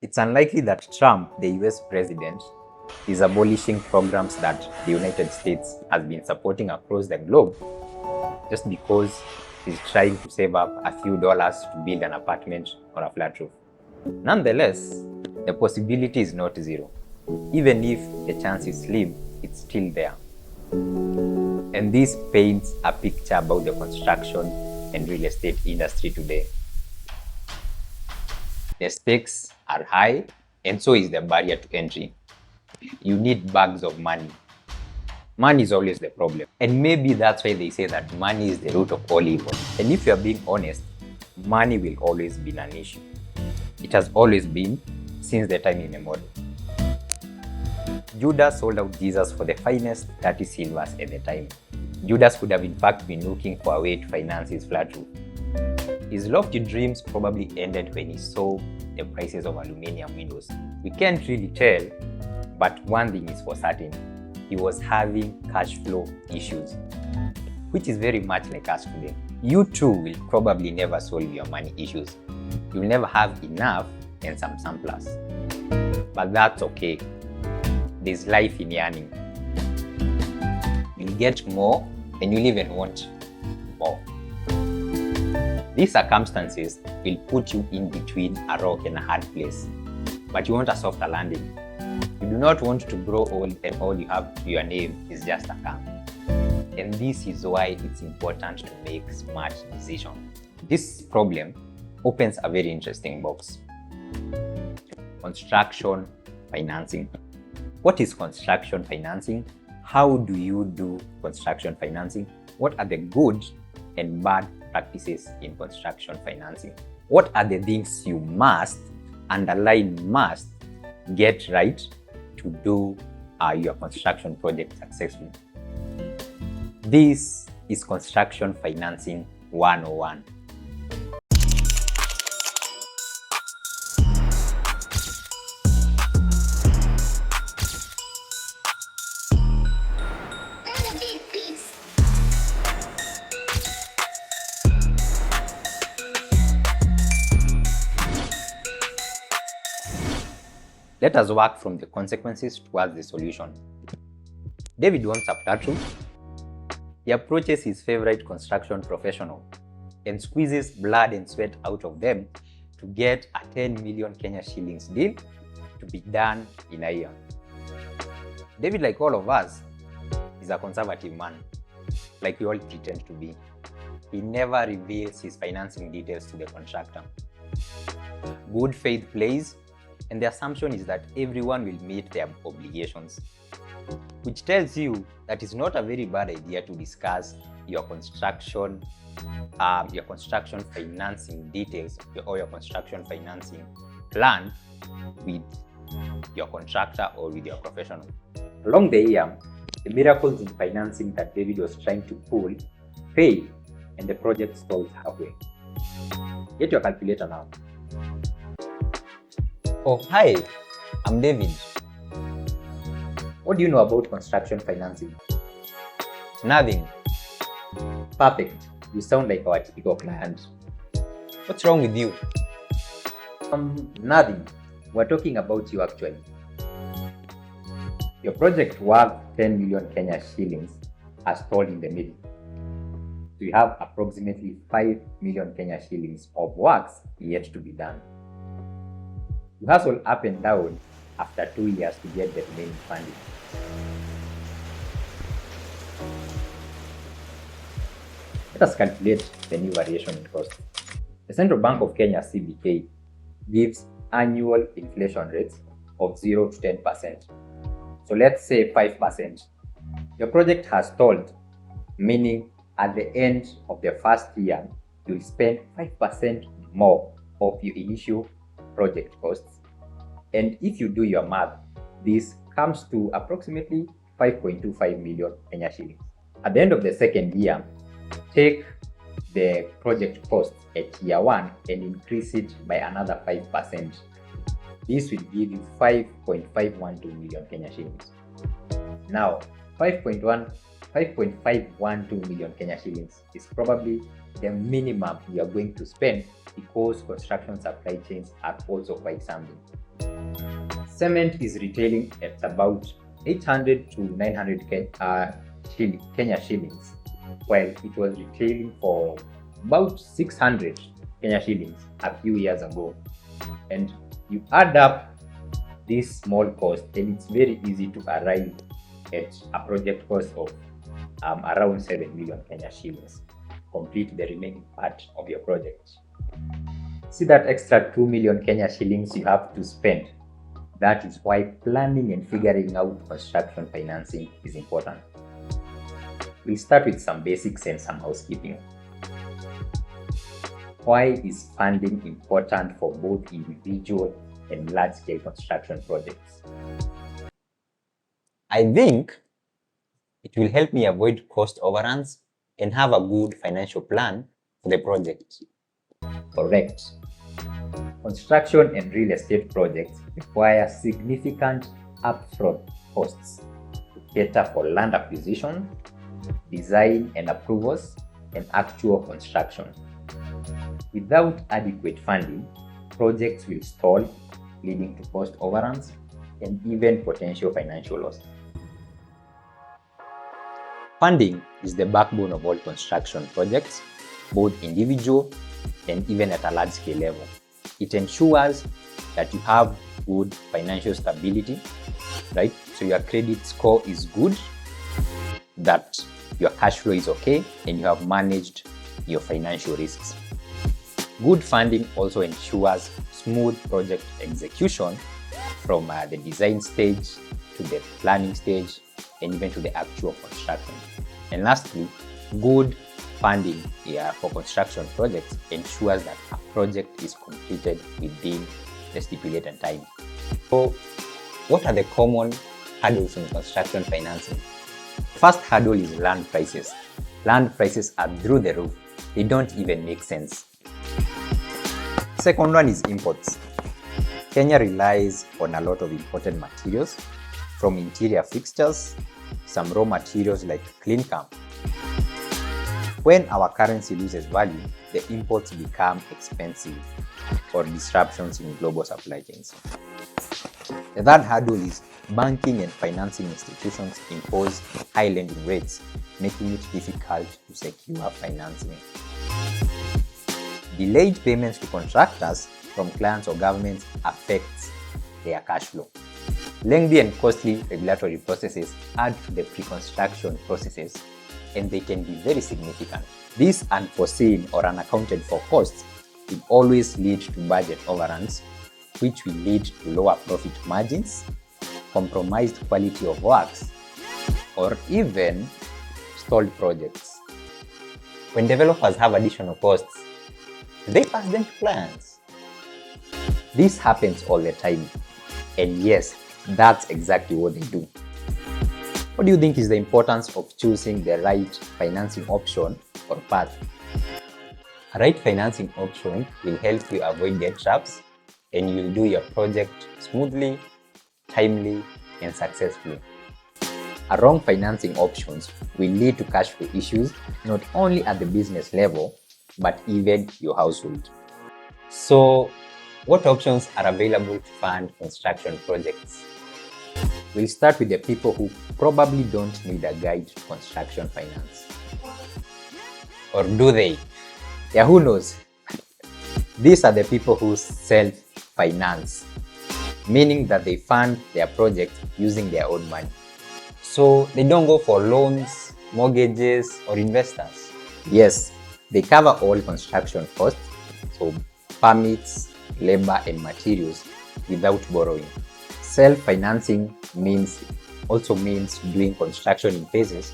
It's unlikely that Trump, the US president, is abolishing programs that the United States has been supporting across the globe just because he's trying to save up a few dollars to build an apartment or a flat roof. Nonetheless, the possibility is not zero. Even if the chance is slim, it's still there. And this paints a picture about the construction and real estate industry today. The stakes are high, and so is the barrier to entry. You need bags of money. Money is always the problem. And maybe that's why they say that money is the root of all evil. And if you're being honest, money will always be an issue. It has always been since the time immemorial. Judas sold out Jesus for the finest 30 silvers at the time. Judas could have in fact been looking for a way to finance his flat roof. His lofty dreams probably ended when he saw the prices of aluminum windows. We can't really tell, but one thing is for certain, he was having cash flow issues, which is very much like us today. You too will probably never solve your money issues. You'll never have enough and some surplus. But that's okay. There's life in yearning. You'll get more and you'll even want more. These circumstances will put you in between a rock and a hard place, but you want a softer landing. You do not want to grow old and all you have to your name is just a car. And this is why it's important to make smart decisions. This problem opens a very interesting box. Construction financing. What is construction financing? How do you do construction financing? What are the good and bad practices in construction financing? What are the things you must, underline must, get right to do your construction project successfully? This is Construction Financing 101. Let us work from the consequences towards the solution. David wants a flat roof. He approaches his favorite construction professional and squeezes blood and sweat out of them to get a 10 million Kenya shillings deal to be done in a year. David, like all of us, is a conservative man, like we all pretend to be. He never reveals his financing details to the contractor. Good faith plays, and the assumption is that everyone will meet their obligations, which tells you that it's not a very bad idea to discuss your construction financing details or your construction financing plan with your contractor or with your professional. Along the year, the miracles in financing that David was trying to pull failed and the project stalled halfway. Get your calculator now. Oh, hi, I'm David. What do you know about construction financing? Nothing. Perfect. You sound like our typical client. What's wrong with you? Nothing. We're talking about you actually. Your project worth 10 million Kenya shillings has stalled in the middle. So you have approximately 5 million Kenya shillings of works yet to be done. You hustle up and down after 2 years to get the remaining funding. Let us calculate the new variation in cost. The Central Bank of Kenya (CBK) gives annual inflation rates of 0 to 10%. So let's say 5%. Your project has stalled, meaning at the end of the first year, you'll spend 5% more of your initial project costs. And if you do your math, this comes to approximately 5.25 million Kenya shillings. At the end of the second year, take the project cost at year 1 and increase it by another 5%. This will give you 5.512 million Kenya shillings. Now, 5.512 million Kenya shillings is probably the minimum you are going to spend because construction supply chains are also quite something. Cement is retailing at about 800 to 900 Kenya shillings, while it was retailing for about 600 Kenya shillings a few years ago. And you add up this small cost, and it's very easy to arrive at a project cost of around 7 million Kenya shillings. Complete the remaining part of your project. See that extra 2 million Kenya shillings you have to spend. That is why planning and figuring out construction financing is important. We'll start with some basics and some housekeeping. Why is funding important for both individual and large-scale construction projects? I think it will help me avoid cost overruns and have a good financial plan for the project. Correct. Construction and real estate projects require significant upfront costs to cater for land acquisition, design and approvals, and actual construction. Without adequate funding, projects will stall, leading to cost overruns and even potential financial loss. Funding is the backbone of all construction projects, both individual and even at a large-scale level. It ensures that you have good financial stability, right? So your credit score is good, that your cash flow is okay, and you have managed your financial risks. Good funding also ensures smooth project execution from the design stage to the planning stage and even to the actual construction. And lastly, good funding for construction projects ensures that a project is completed within the stipulated time. So, what are the common hurdles in construction financing? First hurdle is land prices. Land prices are through the roof. They don't even make sense. Second one is imports. Kenya relies on a lot of imported materials, from interior fixtures, some raw materials like clinker. When our currency loses value, the imports become expensive or disruptions in global supply chains. The third hurdle is banking and financing institutions impose high lending rates, making it difficult to secure financing. Delayed payments to contractors from clients or governments affects their cash flow. Lengthy and costly regulatory processes add to the pre-construction processes, and they can be very significant. These unforeseen or unaccounted for costs will always lead to budget overruns, which will lead to lower profit margins, compromised quality of works, or even stalled projects. When developers have additional costs, they pass them to clients. This happens all the time, and yes, that's exactly what they do. What do you think is the importance of choosing the right financing option or path? A right financing option will help you avoid debt traps, and you'll do your project smoothly, timely, and successfully. A wrong financing options will lead to cash flow issues not only at the business level, but even your household. So, what options are available to fund construction projects? We'll start with the people who probably don't need a guide to construction finance. Or do they? Yeah, who knows? These are the people who self-finance, meaning that they fund their project using their own money. So they don't go for loans, mortgages, or investors. Yes, they cover all construction costs, so permits, labor, and materials without borrowing. Self-financing also means doing construction in phases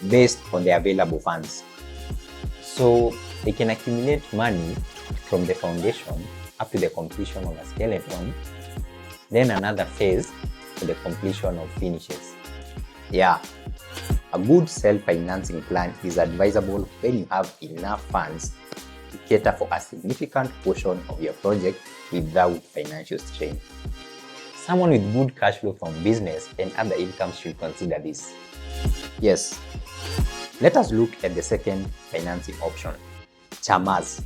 based on the available funds. So they can accumulate money from the foundation up to the completion of a skeleton, then another phase to the completion of finishes. Yeah, a good self-financing plan is advisable when you have enough funds to cater for a significant portion of your project without financial strain. Someone with good cash flow from business and other incomes should consider this. Yes, let us look at the second financing option, chamas.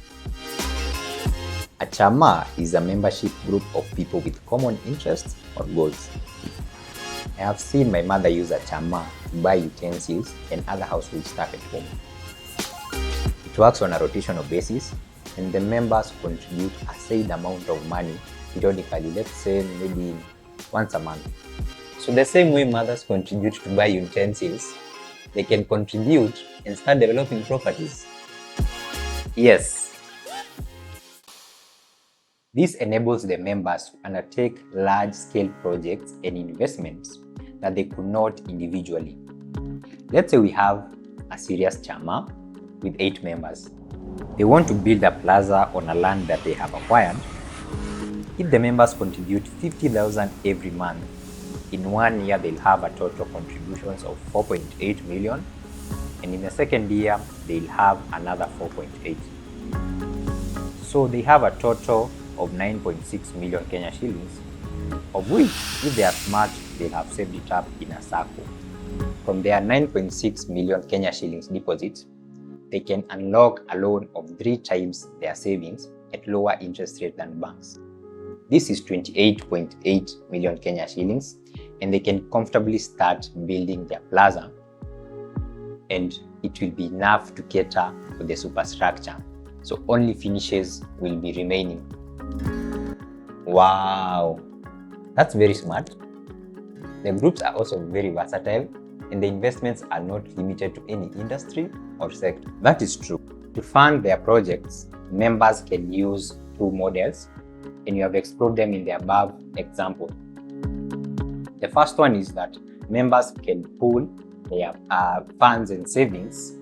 A chama is a membership group of people with common interests or goals. I have seen my mother use a chama to buy utensils and other household stuff at home. It works on a rotational basis, and the members contribute a said amount of money periodically, let's say maybe once a month. So the same way mothers contribute to buy utensils, they can contribute and start developing properties. Yes. This enables the members to undertake large-scale projects and investments that they could not individually. Let's say we have a serious chama with 8 members. They want to build a plaza on a land that they have acquired. If the members contribute 50,000 every month, in 1 year they'll have a total contributions of 4.8 million, and in the second year they'll have another 4.8. So they have a total of 9.6 million Kenya shillings, of which, if they are smart, they'll have saved it up in a SACCO. From their 9.6 million Kenya shillings deposits, they can unlock a loan of 3 times their savings at lower interest rate than banks. This is 28.8 million Kenya shillings, and they can comfortably start building their plaza, and it will be enough to cater for the superstructure. So only finishes will be remaining. Wow, that's very smart. The groups are also very versatile, and the investments are not limited to any industry or sector. That is true. To fund their projects, members can use 2 models, and you have explored them in the above example. The first one is that members can pool their funds and savings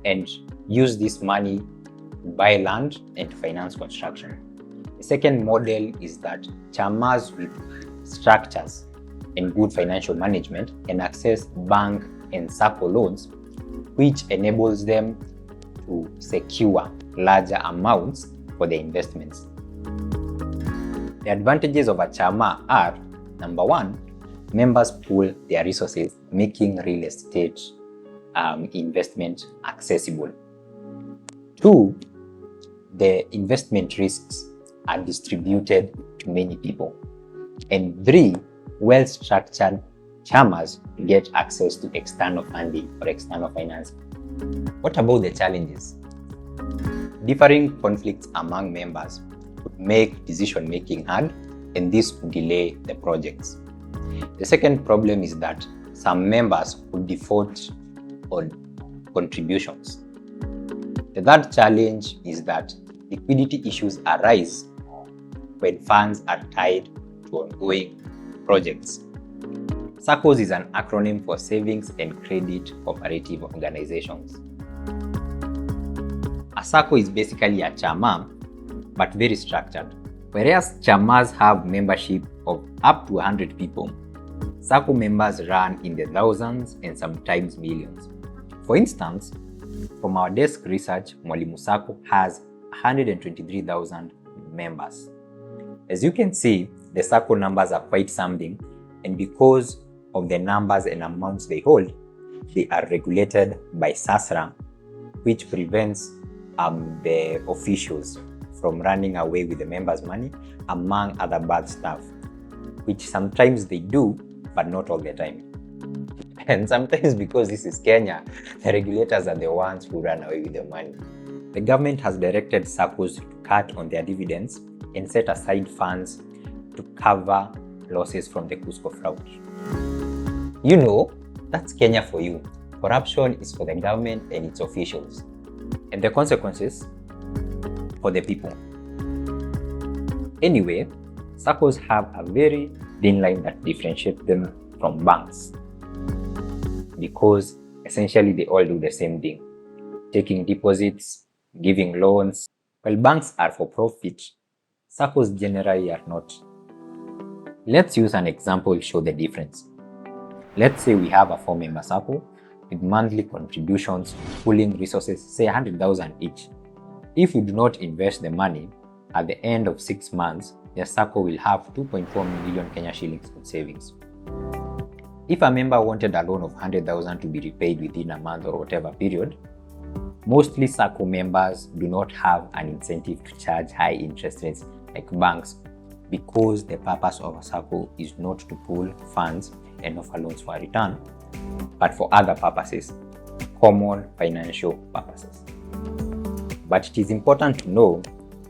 and use this money to buy land and to finance construction. The second model is that chamas with structures and good financial management can access bank and SACCO loans, which enables them to secure larger amounts for their investments. The advantages of a chama are, number 1, members pool their resources, making real estate investment accessible. 2, the investment risks are distributed to many people. And 3, well-structured chamas get access to external funding or external financing. What about the challenges? Differing conflicts among members could make decision-making hard, and this could delay the projects. The second problem is that some members could default on contributions. The third challenge is that liquidity issues arise when funds are tied to ongoing projects. SACCOS is an acronym for Savings and Credit Cooperative Organizations. A SACCO is basically a chama, but very structured. Whereas chamas have membership of up to 100 people, SACCO members run in the thousands and sometimes millions. For instance, from our desk research, Mwalimu SACCO has 123,000 members. As you can see, the SACCO numbers are quite something, and because of the numbers and amounts they hold, they are regulated by SASRA, which prevents the officials from running away with the members' money, among other bad stuff, which sometimes they do, but not all the time. And sometimes, because this is Kenya, the regulators are the ones who run away with the money. The government has directed SACCOs to cut on their dividends and set aside funds to cover losses from the Cusco fraud. You know, that's Kenya for you. Corruption is for the government and its officials, and the consequences for the people. Anyway, SACCOs have a very thin line that differentiates them from banks, because essentially they all do the same thing: taking deposits, giving loans. While banks are for profit, SACCOs generally are not. Let's use an example to show the difference. Let's say we have a 4-member SACCO with monthly contributions pooling resources, say 100,000 each. If we do not invest the money, at the end of 6 months, the SACCO will have 2.4 million Kenya shillings in savings. If a member wanted a loan of 100,000 to be repaid within a month or whatever period, Mostly SACCO members do not have an incentive to charge high interest rates like banks, because the purpose of a SACCO is not to pool funds and offer loans for a return, but for other purposes, common financial purposes. But it is important to know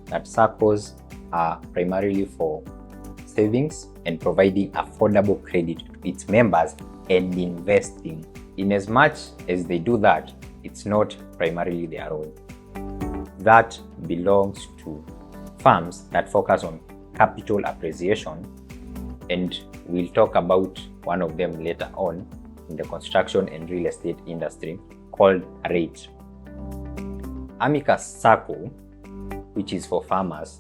that SACCOs are primarily for savings and providing affordable credit to its members and investing. In as much as they do that, it's not primarily their role. That belongs to firms that focus on capital appreciation, and we'll talk about one of them later on in the construction and real estate industry, called REIT. Amicus SACCO, which is for farmers,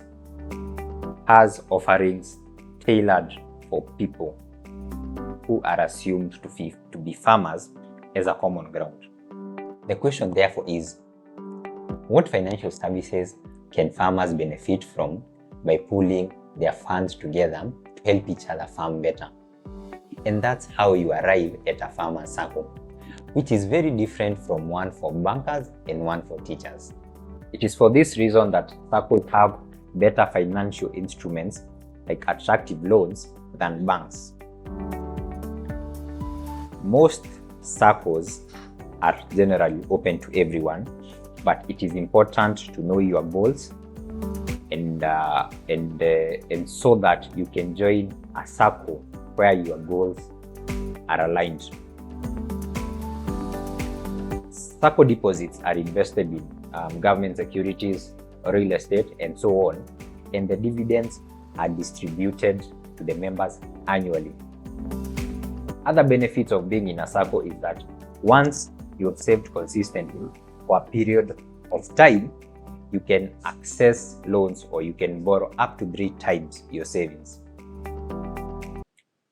has offerings tailored for people who are assumed to be farmers as a common ground. The question therefore is, what financial services can farmers benefit from by pooling their funds together to help each other farm better? And that's how you arrive at a farmer's SACCO, which is very different from one for bankers and one for teachers. It is for this reason that SACCOs have better financial instruments like attractive loans than banks. Most SACCOs are generally open to everyone, but it is important to know your goals and so that you can join a SACCO where your goals are aligned. SACCO deposits are invested in government securities, real estate, and so on, and the dividends are distributed to the members annually. Other benefits of being in a SACCO is that once you have saved consistently for a period of time, you can access loans or you can borrow up to 3 times your savings.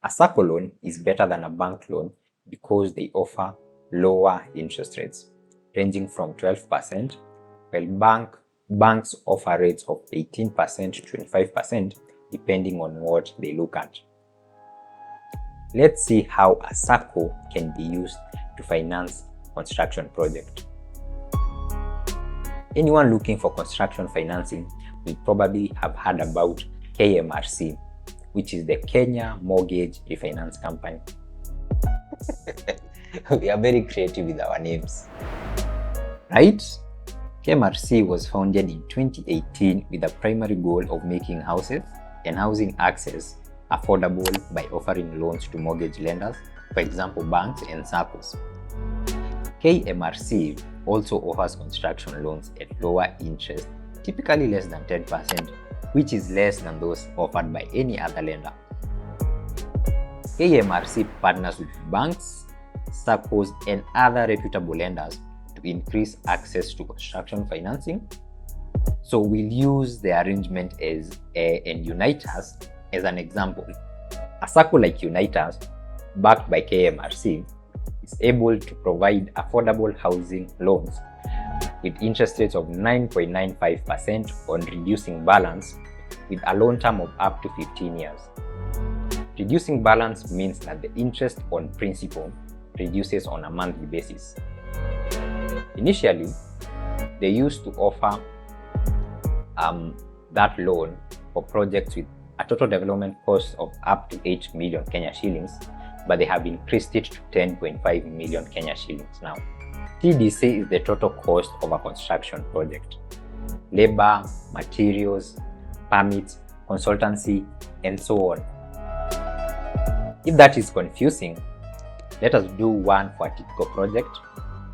A SACCO loan is better than a bank loan because they offer lower interest rates, ranging from 12%, while banks offer rates of 18% to 25%, depending on what they look at. Let's see how a SACCO can be used to finance construction project. Anyone looking for construction financing will probably have heard about KMRC, which is the Kenya Mortgage Refinance Company. We are very creative with our names, right? KMRC was founded in 2018 with the primary goal of making houses and housing access affordable by offering loans to mortgage lenders, for example, banks and SACCOs. KMRC also offers construction loans at lower interest, typically less than 10%, which is less than those offered by any other lender. KMRC partners with banks, SACCOs, and other reputable lenders to increase access to construction financing. So we'll use the arrangement as and Unitas as an example. A SACCO like Unitas, backed by KMRC, is able to provide affordable housing loans with interest rates of 9.95% on reducing balance, with a loan term of up to 15 years. Reducing balance means that the interest on principal reduces on a monthly basis. Initially, they used to offer that loan for projects with a total development cost of up to 8 million Kenya shillings, but they have increased it to 10.5 million Kenya shillings now. TDC is the total cost of a construction project: labor, materials, permits, consultancy, and so on. If that is confusing, let us do one for a typical project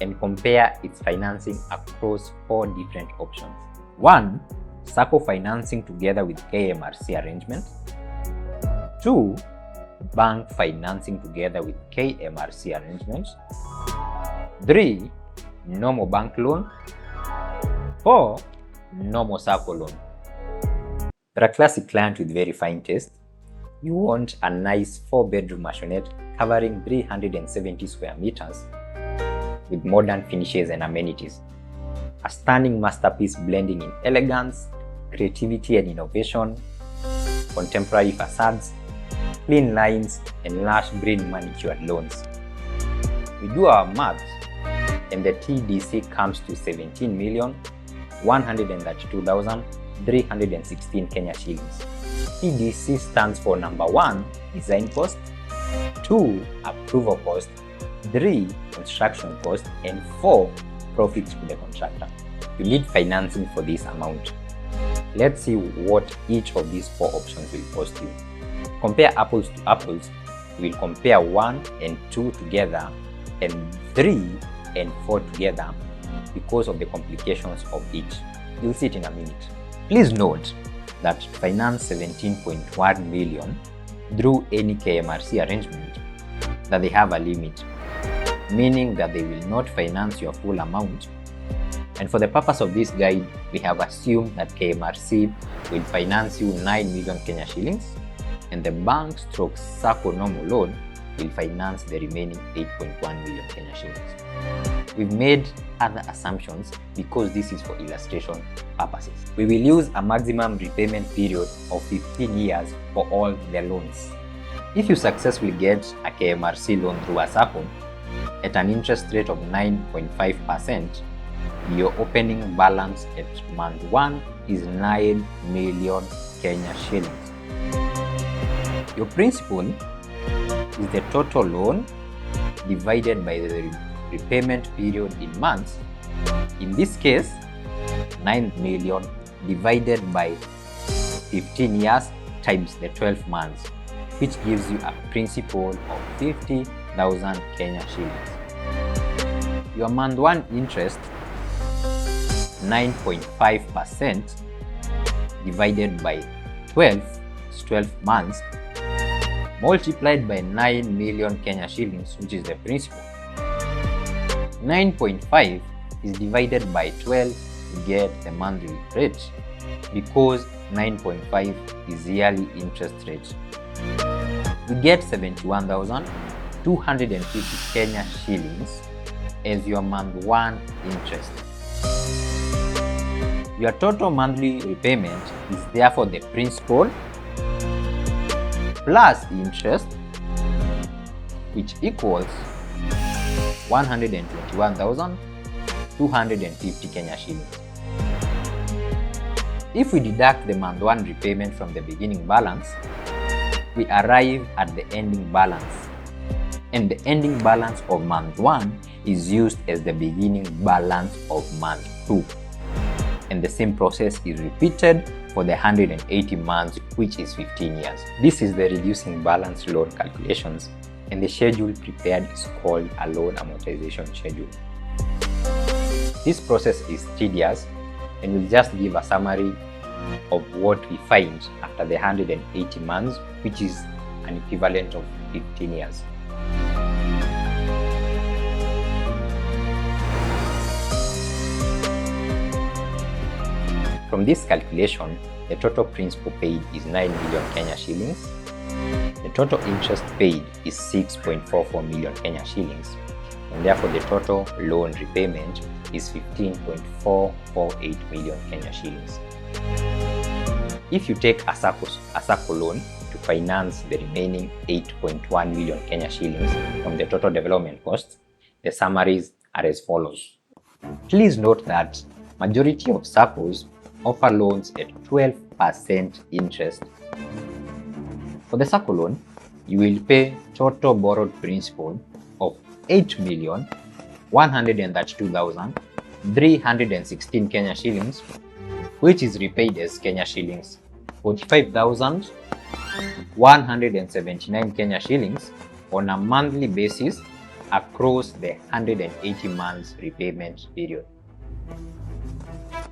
and compare its financing across 4 different options. 1. SACCO financing together with KMRC arrangement. 2. Bank financing together with KMRC arrangements. 3. Normal bank loan. 4. Normal SACCO loan. For a classic client with very fine taste, you want a nice 4-bedroom maisonette covering 370 square meters with modern finishes and amenities. A stunning masterpiece blending in elegance, creativity and innovation, contemporary facades, clean lines, and lush green manicured lawns. We do our maths. and the TDC comes to 17,132,316 Kenya shillings. TDC stands for number 1, design cost, 2, approval cost, 3, construction cost, and 4, profits to the contractor. You need financing for this amount. Let's see what each of these 4 options will cost you. Compare apples to apples. We will compare 1 and 2 together and 3 and 4 together because of the complications of each. You'll see it in a minute. Please note that to finance 17.1 million through any KMRC arrangement, that they have a limit, meaning that they will not finance your full amount. And for the purpose of this guide, we have assumed that KMRC will finance you 9 million Kenya shillings, and the bank stroke SACCO normal loan will finance the remaining 8.1 million Kenya shillings. We've made other assumptions because this is for illustration purposes. We will use a maximum repayment period of 15 years for all the loans. If you successfully get a KMRC loan through a SACCO at an interest rate of 9.5%, your opening balance at month 1 is 9 million Kenya shillings. Your principal is the total loan divided by the repayment period in months. In this case, 9 million divided by 15 years times the 12 months, which gives you a principal of 50,000 Kenya shillings. Your month 1 interest, 9.5% divided by 12 months, multiplied by 9 million Kenya shillings, which is the principal. 9.5 is divided by 12 to get the monthly rate, because 9.5 is yearly interest rate. We get 71,250 Kenya shillings as your month 1 interest. Your total monthly repayment is therefore the principal plus interest, which equals 121,250 Kenya shillings. If we deduct the month 1 repayment from the beginning balance, we arrive at the ending balance, and the ending balance of month 1 is used as the beginning balance of month 2. And the same process is repeated for the 180 months, which is 15 years. This is the reducing balance loan calculations, and the schedule prepared is called a loan amortization schedule. This process is tedious, and we'll just give a summary of what we find after the 180 months, which is an equivalent of 15 years. From this calculation, the total principal paid is 9 million Kenya shillings. The total interest paid is 6.44 million Kenya shillings, and therefore the total loan repayment is 15.448 million Kenya shillings. If you take a SACCO loan to finance the remaining 8.1 million Kenya shillings from the total development costs, the summaries are as follows. Please note that majority of SACCOs offer loans at 12% interest. For the SACCO loan, you will pay total borrowed principal of 8,132,316 Kenya shillings, which is repaid as Kenya shillings 45,179 Kenya shillings on a monthly basis across the 180 months repayment period.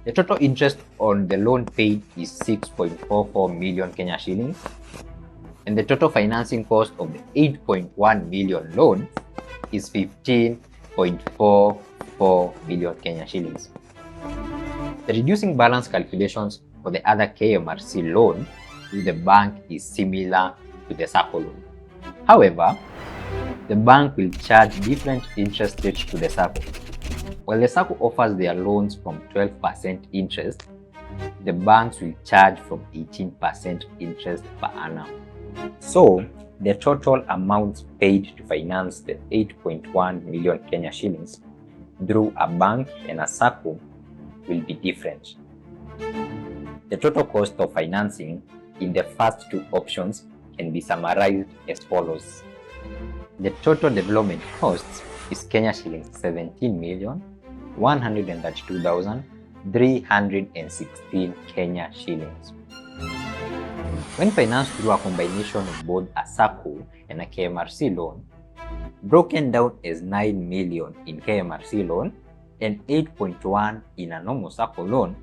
The total interest on the loan paid is 6.44 million Kenya shillings, and the total financing cost of the 8.1 million loan is 15.44 million Kenya shillings. The reducing balance calculations for the other KMRC loan with the bank is similar to the SACCO loan. However, the bank will charge different interest rates to the SACCO. While the SACCO offers their loans from 12% interest, the banks will charge from 18% interest per annum. So, the total amount paid to finance the 8.1 million Kenya shillings through a bank and a SACCO will be different. The total cost of financing in the first two options can be summarized as follows. The total development cost is Kenya shillings 17,132,316 Kenya shillings. When financed through a combination of both a SACCO and a KMRC loan, broken down as 9 million in KMRC loan and 8.1 in a normal SACCO loan,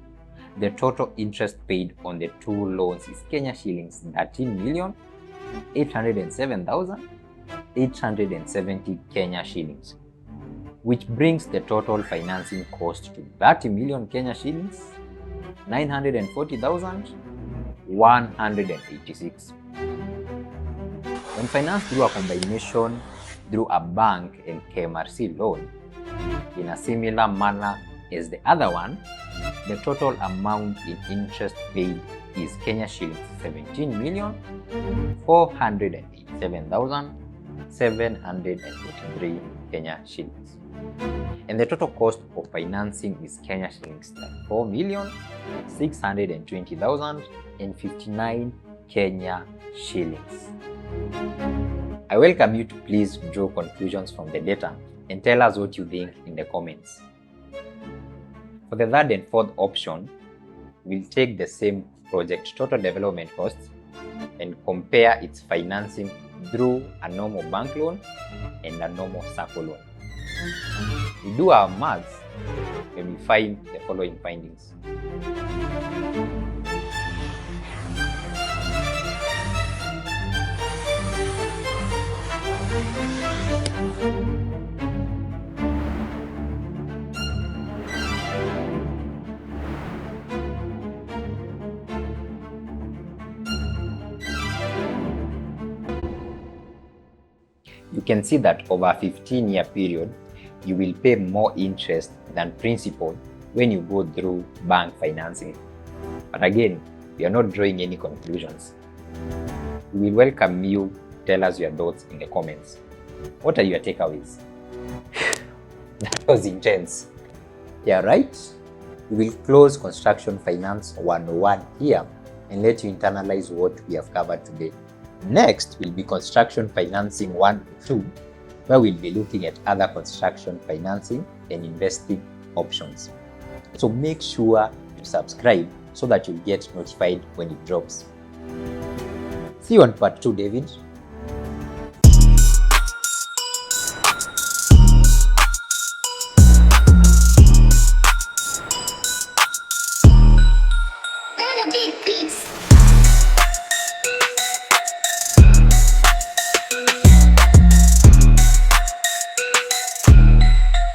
the total interest paid on the two loans is Kenya shillings 13,807,870 Kenya shillings, which brings the total financing cost to 30 million Kenya shillings 940,186. When financed through a combination through a bank and KMRC loan in a similar manner as the other one, the total amount in interest paid is Kenya shillings 17,487,743 Kenya shillings. And the total cost of financing is Kenya shillings 4,620,059 Kenya shillings. I welcome you to please draw conclusions from the data and tell us what you think in the comments. For the third and fourth option, we'll take the same project total development costs and compare its financing through a normal bank loan and a normal SACCO loan. We do our maths when we find the following findings. You can see that over a 15-year period, you will pay more interest than principal when you go through bank financing. But again, we are not drawing any conclusions. We will welcome you to tell us your thoughts in the comments. What are your takeaways? That was intense. Yeah, right? We will close Construction Finance 101 here and let you internalize what we have covered today. Next will be Construction Financing 102, where we'll be looking at other construction financing and investing options. So make sure to subscribe so that you'll get notified when it drops. See you on part 2, David.